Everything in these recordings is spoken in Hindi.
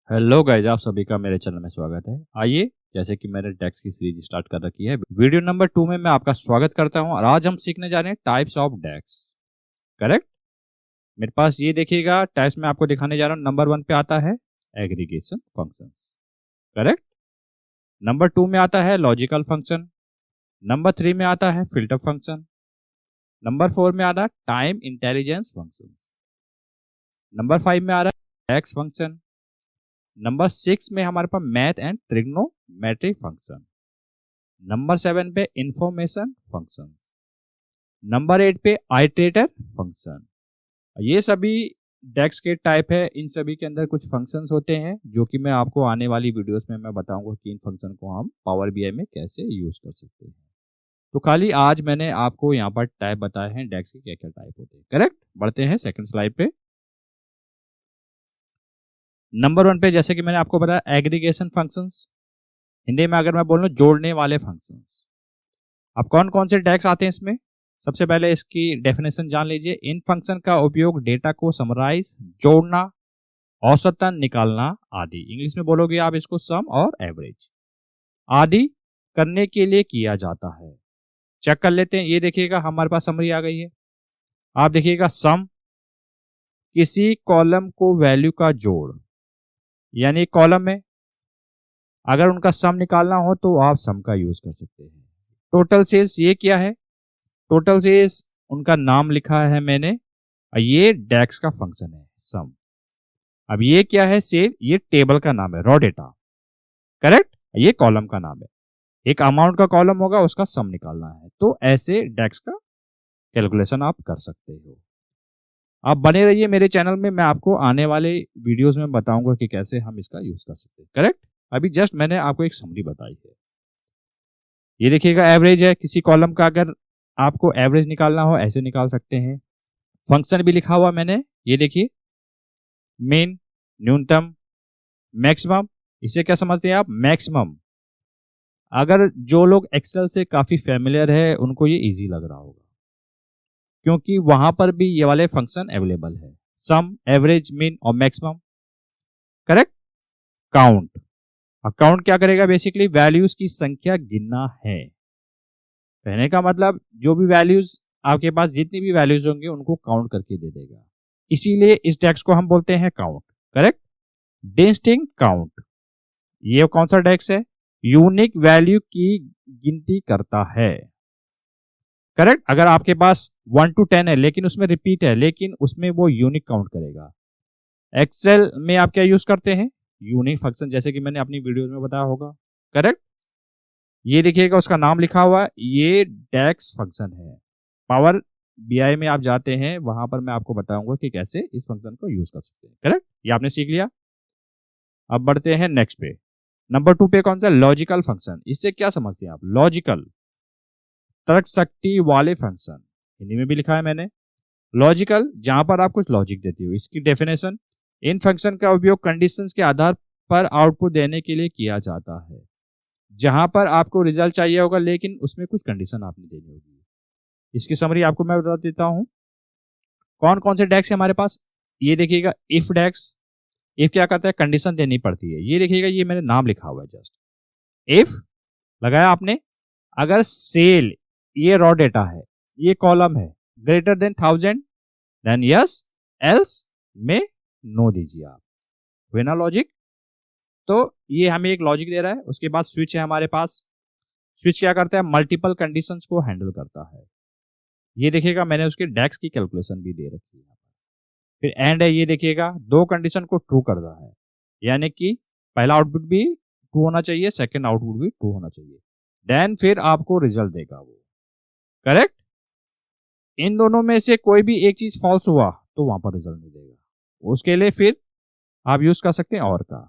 हेलो गाइस, आप सभी का मेरे चैनल में स्वागत है। आइए, जैसे कि मैंने डेक्स की सीरीज स्टार्ट कर रखी है, वीडियो नंबर 2 में मैं आपका स्वागत करता हूं और आज हम सीखने जा रहे हैं टाइप्स ऑफ डेक्स। करेक्ट। मेरे पास ये देखिएगा, टाइप्स में आपको दिखाने जा रहा हूं। नंबर 1 पे आता है एग्रीगेशन फंक्शंस। करेक्ट। नंबर 2 में आता है लॉजिकल फंक्शन। नंबर 3 में आता है फिल्टर फंक्शन। नंबर 4 में आता है टाइम इंटेलिजेंस फंक्शंस। नंबर 5 में आ रहा है डेक्स फंक्शन। नंबर 6 में हमारे पास math and trigonometric function. Number 7 पे इंफॉर्मेशन फंक्शन। नंबर 8 पे आइटरेटर फंक्शन। ये सभी डेक्स के टाइप है। इन सभी के अंदर कुछ फंक्शंस होते हैं जो कि मैं आपको आने वाली वीडियोस में मैं बताऊंगा कि इन फंक्शन को हम पावर बीआई में कैसे यूज कर सकते हैं। तो खाली आज मैंने आपको यहाँ पर टाइप बताए हैं डेक्स के क्या क्या टाइप होते हैं। करेक्ट। बढ़ते हैं सेकंड स्लाइड पे। नंबर 1 पे जैसे कि मैंने आपको बताया एग्रीगेशन फंक्शंस। हिंदी में अगर मैं बोलूं जोड़ने वाले फंक्शंस। अब कौन कौन से डेक्स आते हैं इसमें, सबसे पहले इसकी डेफिनेशन जान लीजिए। इन फंक्शन का उपयोग डेटा को समराइज, जोड़ना, औसतन निकालना आदि, इंग्लिश में बोलोगे आप इसको सम और एवरेज आदि करने के लिए किया जाता है। चेक कर लेते हैं। ये देखिएगा हमारे पास समरी आ गई है। आप देखिएगा सम, किसी कॉलम को वैल्यू का जोड़, यानी कॉलम में अगर उनका सम निकालना हो तो आप सम का यूज कर सकते हैं। टोटल सेल्स, ये क्या है, टोटल सेल्स उनका नाम लिखा है मैंने। ये डेक्स का फंक्शन है सम। अब ये क्या है सेल, ये टेबल का नाम है रॉ डेटा। करेक्ट। ये कॉलम का नाम है। एक अमाउंट का कॉलम होगा, उसका सम निकालना है। तो ऐसे डेक्स का कैलकुलेशन आप कर सकते हो। आप बने रहिए मेरे चैनल में, मैं आपको आने वाले वीडियोस में बताऊंगा कि कैसे हम इसका यूज कर सकते हैं। करेक्ट। अभी जस्ट मैंने आपको एक समरी बताई है। ये देखिएगा एवरेज है, किसी कॉलम का अगर आपको एवरेज निकालना हो ऐसे निकाल सकते हैं। फंक्शन भी लिखा हुआ मैंने, ये देखिए, मीन, न्यूनतम, मैक्सिमम। इसे क्या समझते हैं आप, मैक्सिमम। अगर जो लोग एक्सेल से काफी फेमिलियर है उनको ये इजी लग रहा होगा, क्योंकि वहां पर भी ये वाले फंक्शन अवेलेबल है, सम, एवरेज, मीन और मैक्सिमम। करेक्ट। काउंट, काउंट क्या करेगा, बेसिकली वैल्यूज की संख्या गिनना है। कहने का मतलब जो भी वैल्यूज आपके पास, जितनी भी वैल्यूज होंगे उनको काउंट करके दे देगा। इसीलिए इस डेक्स को हम बोलते हैं काउंट। करेक्ट। डिस्टिंक्ट काउंट, ये कौन सा डेक्स है, यूनिक वैल्यू की गिनती करता है। करेक्ट। अगर आपके पास 1 to 10 है लेकिन उसमें रिपीट है, लेकिन उसमें वो यूनिक काउंट करेगा। एक्सेल में आप क्या यूज करते हैं, यूनिक फंक्शन, जैसे कि मैंने अपनी वीडियो में बताया होगा। करेक्ट। ये देखिएगा उसका नाम लिखा हुआ है, ये डेक्स फंक्शन है। पावर बीआई में आप जाते हैं, वहां पर मैं आपको बताऊंगा कि कैसे इस फंक्शन को यूज कर सकते हैं। करेक्ट। ये आपने सीख लिया। अब बढ़ते हैं नेक्स्ट पे। नंबर 2 पे कौन सा, लॉजिकल फंक्शन। इससे क्या समझते हैं आप, लॉजिकल, तर्क शक्ति वाले फंक्शन। हिंदी में भी लिखा है मैंने। लॉजिकल, जहां पर आप कुछ लॉजिक देते हो। इसकी डेफिनेशन, इन फंक्शन का उपयोग कंडीशंस के आधार पर आउटपुट देने के लिए किया जाता है। जहां पर आपको रिजल्ट चाहिए होगा लेकिन उसमें कुछ कंडीशन आपने देनी होगी। इसकी समरी आपको मैं बता देता हूं। कौन कौन से डेक्स है हमारे पास, ये देखिएगा इफ डेक्स। इफ क्या करता है, कंडीशन देनी पड़ती है। ये देखिएगा, ये मैंने नाम लिखा हुआ है जस्ट, इफ लगाया आपने। अगर सेल, ये रॉ डेटा है, ये कॉलम है, greater than 1000 then yes, else में नो दीजिए आप। हुए ना लॉजिक। तो ये हमें एक लॉजिक दे रहा है। उसके बाद स्विच है हमारे पास। स्विच क्या करता है, मल्टीपल कंडीशंस को हैंडल करता है। ये देखिएगा मैंने उसके डेक्स की कैलकुलेशन भी दे रखी है। फिर एंड है, ये देखिएगा दो कंडीशन को ट्रू कर रहा है, यानी कि पहला आउटपुट भी ट्रू होना चाहिए, सेकंड आउटपुट भी ट्रू होना चाहिए, देन फिर आपको रिजल्ट देगा वो। करेक्ट। इन दोनों में से कोई भी एक चीज फॉल्स हुआ तो वहां पर रिजल्ट नहीं देगा। उसके लिए फिर आप यूज कर सकते हैं और का,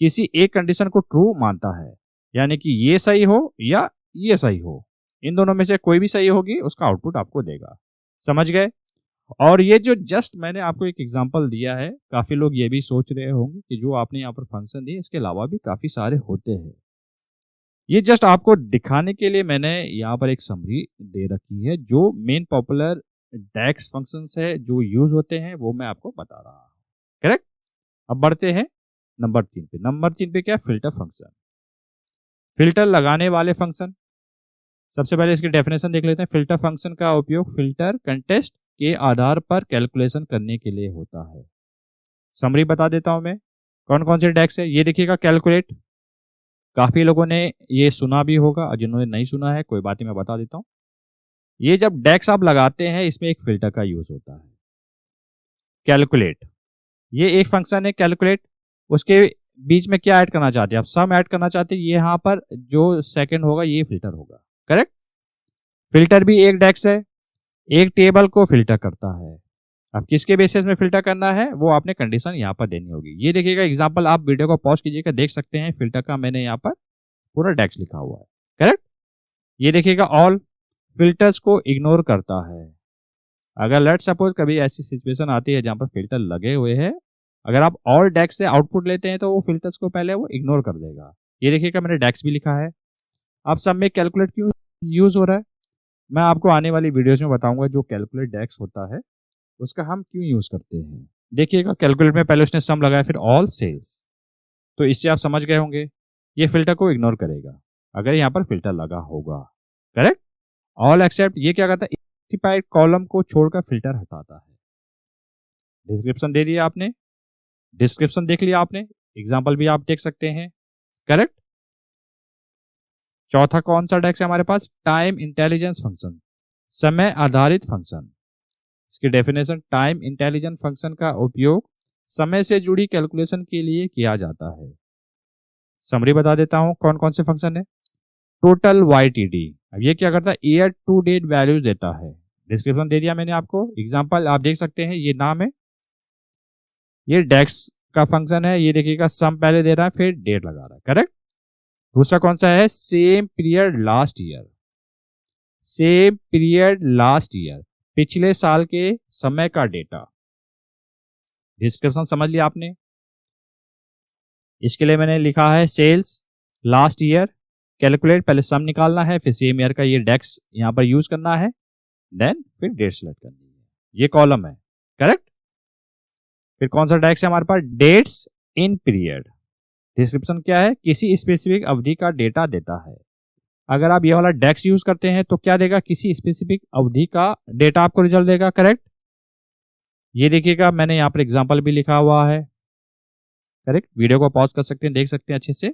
किसी एक कंडीशन को ट्रू मानता है, यानी कि ये सही हो या ये सही हो, इन दोनों में से कोई भी सही होगी, उसका आउटपुट आपको देगा। समझ गए। और ये जो जस्ट मैंने आपको एक एग्जांपल दिया है, काफी लोग ये भी सोच रहे होंगे कि जो आपने यहाँ पर फंक्शन दिए इसके अलावा भी काफी सारे होते हैं। ये जस्ट आपको दिखाने के लिए मैंने यहाँ पर एक समरी दे रखी है। जो मेन पॉपुलर डेक्स फंक्शंस है जो यूज होते हैं वो मैं आपको बता रहा हूँ। करेक्ट। अब बढ़ते हैं नंबर 3 पे। नंबर 3 पे क्या है? फिल्टर फंक्शन, फिल्टर लगाने वाले फंक्शन। सबसे पहले इसकी डेफिनेशन देख लेते हैं। फिल्टर फंक्शन का उपयोग फिल्टर कंटेस्ट के आधार पर कैलकुलेशन करने के लिए होता है। समरी बता देता हूं मैं, कौन कौन से डेक्स है। ये देखिएगा कैलकुलेट, काफी लोगों ने ये सुना भी होगा और जिन्होंने नहीं सुना है कोई बात नहीं, मैं बता देता हूं। ये जब डेक्स आप लगाते हैं इसमें एक फिल्टर का यूज होता है। कैलकुलेट, ये एक फंक्शन है कैलकुलेट, उसके बीच में क्या ऐड करना चाहते हैं आप? सम ऐड करना चाहते हैं। ये यहाँ पर जो सेकंड होगा ये फिल्टर होगा, करेक्ट। फिल्टर भी एक डेक्स है, एक टेबल को फिल्टर करता है। अब किसके बेसिस में फिल्टर करना है वो आपने कंडीशन यहाँ पर देनी होगी। ये देखिएगा एग्जांपल, आप वीडियो को पॉज कीजिएगा, देख सकते हैं फिल्टर का मैंने यहाँ पर पूरा डेक्स लिखा हुआ है, करेक्ट। ये देखिएगा ऑल फिल्टर्स को इग्नोर करता है। अगर लेट्स सपोज कभी ऐसी सिचुएशन आती है जहां पर फिल्टर लगे हुए हैं, अगर आप ऑल डेक्स से आउटपुट लेते हैं तो वो फिल्टर्स को पहले वो इग्नोर कर देगा। ये देखिएगा मैंने डेक्स भी लिखा है। अब सब में कैलकुलेट क्यों यूज हो रहा है मैं आपको आने वाली वीडियोस में बताऊंगा। जो कैलकुलेट डेक्स होता है उसका हम क्यों यूज करते हैं। देखिएगा कैलकुलेट में पहले उसने सम लगाया, फिर ऑल सेल्स, तो इससे आप समझ गए होंगे ये फिल्टर को इग्नोर करेगा अगर यहाँ पर फिल्टर लगा होगा, करेक्ट। ऑल एक्सेप्ट, ये क्या करता है? स्पेसिफाइड कॉलम को छोड़कर फिल्टर हटाता है। डिस्क्रिप्शन दे दिया आपने, डिस्क्रिप्शन देख लिया आपने, एग्जाम्पल भी आप देख सकते हैं, करेक्ट। चौथा कौन सा डेक्स है हमारे पास? टाइम इंटेलिजेंस फंक्शन, समय आधारित फंक्शन। इसकी डेफिनेशन, टाइम इंटेलिजेंट फंक्शन का उपयोग समय से जुड़ी कैलकुलेशन के लिए किया जाता है। समरी बता देता हूं कौन कौन से फंक्शन है। टोटल YTD, अब ये क्या करता है? ईयर टू डेट वैल्यूज देता है। डिस्क्रिप्शन दे दिया मैंने आपको, एग्जांपल आप देख सकते हैं, ये नाम है, ये डेक्स का फंक्शन है। ये देखिएगा सम पहले दे रहा है फिर डेट लगा रहा है, करेक्ट। दूसरा कौन सा है? Same period last year, same period last year, पिछले साल के समय का डेटा। डिस्क्रिप्शन समझ लिया आपने। इसके लिए मैंने लिखा है सेल्स लास्ट ईयर, कैलकुलेट, पहले सम निकालना है, फिर सेम ईयर का ये डेक्स यहां पर यूज करना है, देन फिर डेट सेलेक्ट करनी है। ये कॉलम है, करेक्ट। फिर कौन सा डेक्स है हमारे पास? Dates in period. डिस्क्रिप्शन क्या है? किसी स्पेसिफिक अवधि का डेटा देता है। अगर आप ये वाला डेक्स यूज करते हैं तो क्या देगा? किसी स्पेसिफिक अवधि का डेटा आपको रिजल्ट देगा, करेक्ट। ये देखिएगा मैंने यहाँ पर एग्जांपल भी लिखा हुआ है, करेक्ट। वीडियो को पॉज कर सकते हैं, देख सकते हैं अच्छे से।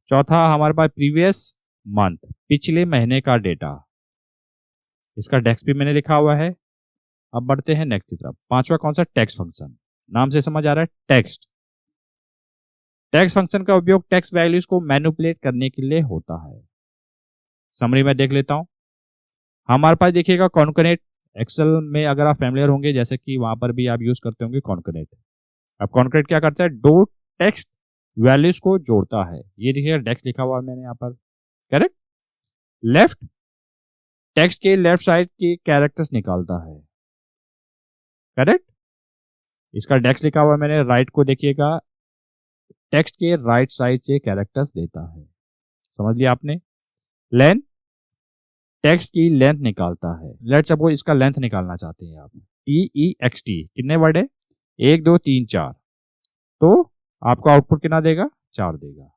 चौथा हमारे पास प्रीवियस मंथ, पिछले महीने का डेटा, इसका डेक्स भी मैंने लिखा हुआ है। अब बढ़ते हैं नेक्स्ट की तरफ। पांचवा कौन सा? टेक्स्ट फंक्शन, नाम से समझ आ रहा है, टेक्स्ट। टेक्स्ट फंक्शन का उपयोग टेक्स्ट वैल्यूज को मैनिपुलेट करने के लिए होता है। समरी में देख लेता हूं। हमारे पास देखिएगा कॉन्कनेट, एक्सेल में अगर आप फैमिलियर होंगे जैसे कि वहां पर भी आप यूज करते होंगे कॉन्कनेट। अब कॉन्कनेट क्या करता है? दो टेक्स्ट वैल्यूज को जोड़ता है। ये देखिएगा डेक्स लिखा हुआ है मैंने यहाँ पर, करेक्ट। लेफ्ट, टेक्स्ट के लेफ्ट साइड के कैरेक्टर्स निकालता है, करेक्ट। इसका डेक्स लिखा हुआ है मैंने। राइट को देखिएगा, टेक्स्ट के राइट साइड से कैरेक्टर्स देता है। समझ लिया आपने। लेंथ, टेक्स्ट की लेंथ निकालता है। लेट्स सपोज इसका लेंथ निकालना चाहते हैं आप, TEXT, कितने वर्ड है? 1 2 3 4, तो आपको आउटपुट कितना देगा? 4 देगा।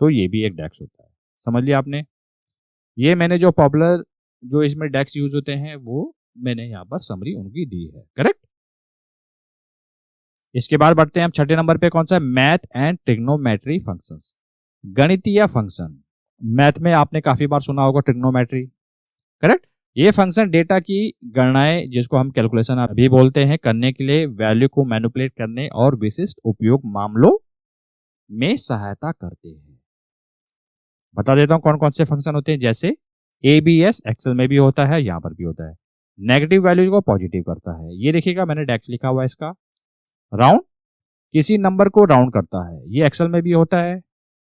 तो ये भी एक डेक्स होता है। समझ लिया आपने। ये मैंने जो पॉपुलर जो इसमें डेक्स यूज होते हैं वो मैंने यहाँ पर समरी उनकी दी है, करेक्ट। इसके बाद बढ़ते हैं हम छठे नंबर पे, कौन सा? मैथ एंड ट्रिग्नोमेट्री फंक्शंस, गणितीय फंक्शन। मैथ में आपने काफी बार सुना होगा ट्रिग्नोमेट्री, करेक्ट। ये फंक्शन डेटा की गणनाएं, जिसको हम कैलकुलेशन अभी बोलते हैं, करने के लिए वैल्यू को मैनिपुलेट करने और विशिष्ट उपयोग मामलों में सहायता करते हैं। बता देता हूं कौन कौन से फंक्शन होते हैं, जैसे ABS एक्सेल में भी होता है, यहां पर भी होता है। नेगेटिव वैल्यू को पॉजिटिव करता है। ये देखिएगा मैंने डेक्स लिखा हुआ है इसका। राउंड, किसी नंबर को राउंड करता है, ये एक्सेल में भी होता है।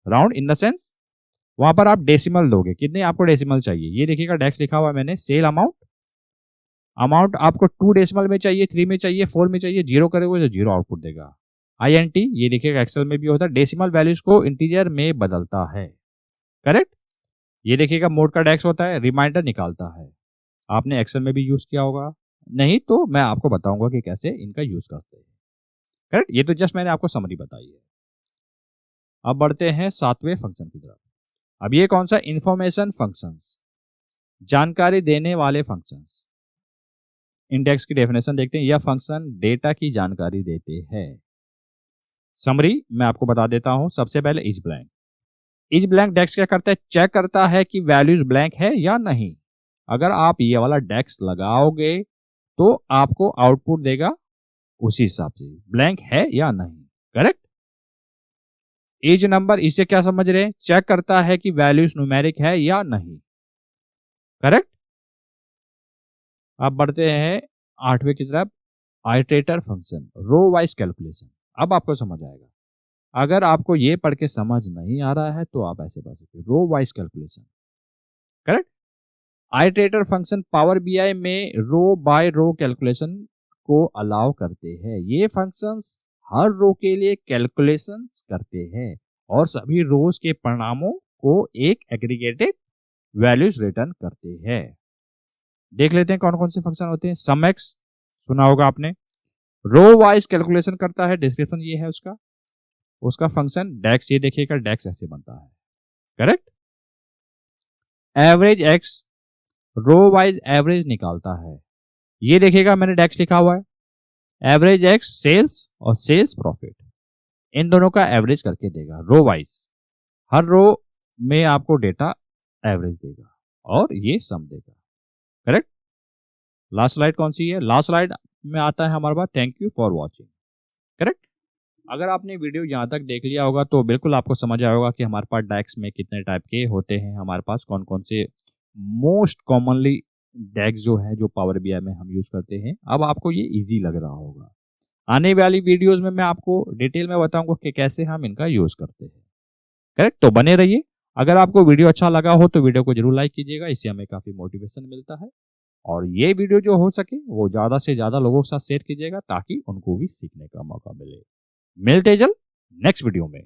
राउंड इन द सेंस वहां पर आप डेसिमल दोगे, कितने आपको डेसिमल चाहिए। ये देखिएगा डेक्स लिखा हुआ है मैंने। सेल अमाउंट, अमाउंट आपको 2 डेसिमल में चाहिए, 3 में चाहिए, 4 में चाहिए, 0 करोगे तो 0 आउटपुट देगा। INT, ये देखिएगा एक्सेल में भी होता है, डेसिमल वैल्यूज को इंटीजर में बदलता है, करेक्ट। ये देखिएगा मोड का डेक्स होता है, रिमाइंडर निकालता है। आपने एक्सेल में भी यूज किया होगा, नहीं तो मैं आपको बताऊंगा कि कैसे इनका यूज करते हैं, करेक्ट। ये तो जस्ट मैंने आपको समरी बताई है। अब बढ़ते हैं 7वें फंक्शन की तरफ। अब ये कौन सा? इंफॉर्मेशन फंक्शंस, जानकारी देने वाले फंक्शंस। इंडेक्स की डेफिनेशन देखते हैं। यह फंक्शन डेटा की जानकारी देते हैं। समरी मैं आपको बता देता हूं। सबसे पहले इज ब्लैंक। इज ब्लैंक डेक्स क्या करता है? चेक करता है कि वैल्यूज ब्लैंक है या नहीं। अगर आप ये वाला डेक्स लगाओगे तो आपको आउटपुट देगा उसी हिसाब से, ब्लैंक है या नहीं। करेक्ट। एज नंबर, इसे क्या समझ रहे हैं? चेक करता है कि वैल्यूज न्यूमेरिक है या नहीं। करेक्ट। अब बढ़ते हैं 8वें की तरफ। Iterator function, row wise calculation. अब आपको समझ आएगा। अगर आपको ये पढ़ के समझ नहीं आ रहा है तो आप ऐसे पढ़ सकते, row wise calculation. Correct. Iterator function Power BI में रो बाय रो कैलकुलेशन को अलाउ करते हैं। ये फंक्शंस हर रो के लिए कैलकुलेशंस करते हैं और सभी रोज के परिणामों को एक एग्रीगेटेड वैल्यूज रिटर्न करते हैं। देख लेते हैं कौन कौन से फंक्शन होते हैं। सम एक्स सुना होगा आपने, रो वाइज कैलकुलेशन करता है, डिस्क्रिप्शन ये है उसका। उसका फंक्शन डेक्स, ये देखिएगा डेक्स ऐसे बनता है। Correct. Average X row wise average निकालता है। ये देखिएगा मैंने डेक्स लिखा हुआ है। एवरेज एक्स सेल्स और सेल्स प्रॉफिट, इन दोनों का एवरेज करके देगा रो वाइज। हर रो में आपको डेटा एवरेज देगा और ये सम देगा। करेक्ट। लास्ट स्लाइड कौन सी है? लास्ट स्लाइड में आता है हमारे पास thank you for watching. Correct. अगर आपने वीडियो यहाँ तक देख लिया होगा तो बिल्कुल आपको समझ आया होगा कि हमारे पास डेक्स में कितने टाइप के होते हैं, हमारे पास कौन कौन से मोस्ट कॉमनली डेक्स जो है जो पावर बीआई में हम यूज करते हैं। अब आपको ये इजी लग रहा होगा। आने वाली वीडियोस में मैं आपको डिटेल में बताऊंगा कि कैसे हम इनका यूज करते हैं। करेक्ट। तो बने रहिए। अगर आपको वीडियो अच्छा लगा हो तो वीडियो को जरूर लाइक कीजिएगा, इससे हमें काफी मोटिवेशन मिलता है। और ये वीडियो जो हो सके वो ज्यादा से ज्यादा लोगों के साथ शेयर कीजिएगा ताकि उनको भी सीखने का मौका मिले। मिलते जल्द नेक्स्ट वीडियो में।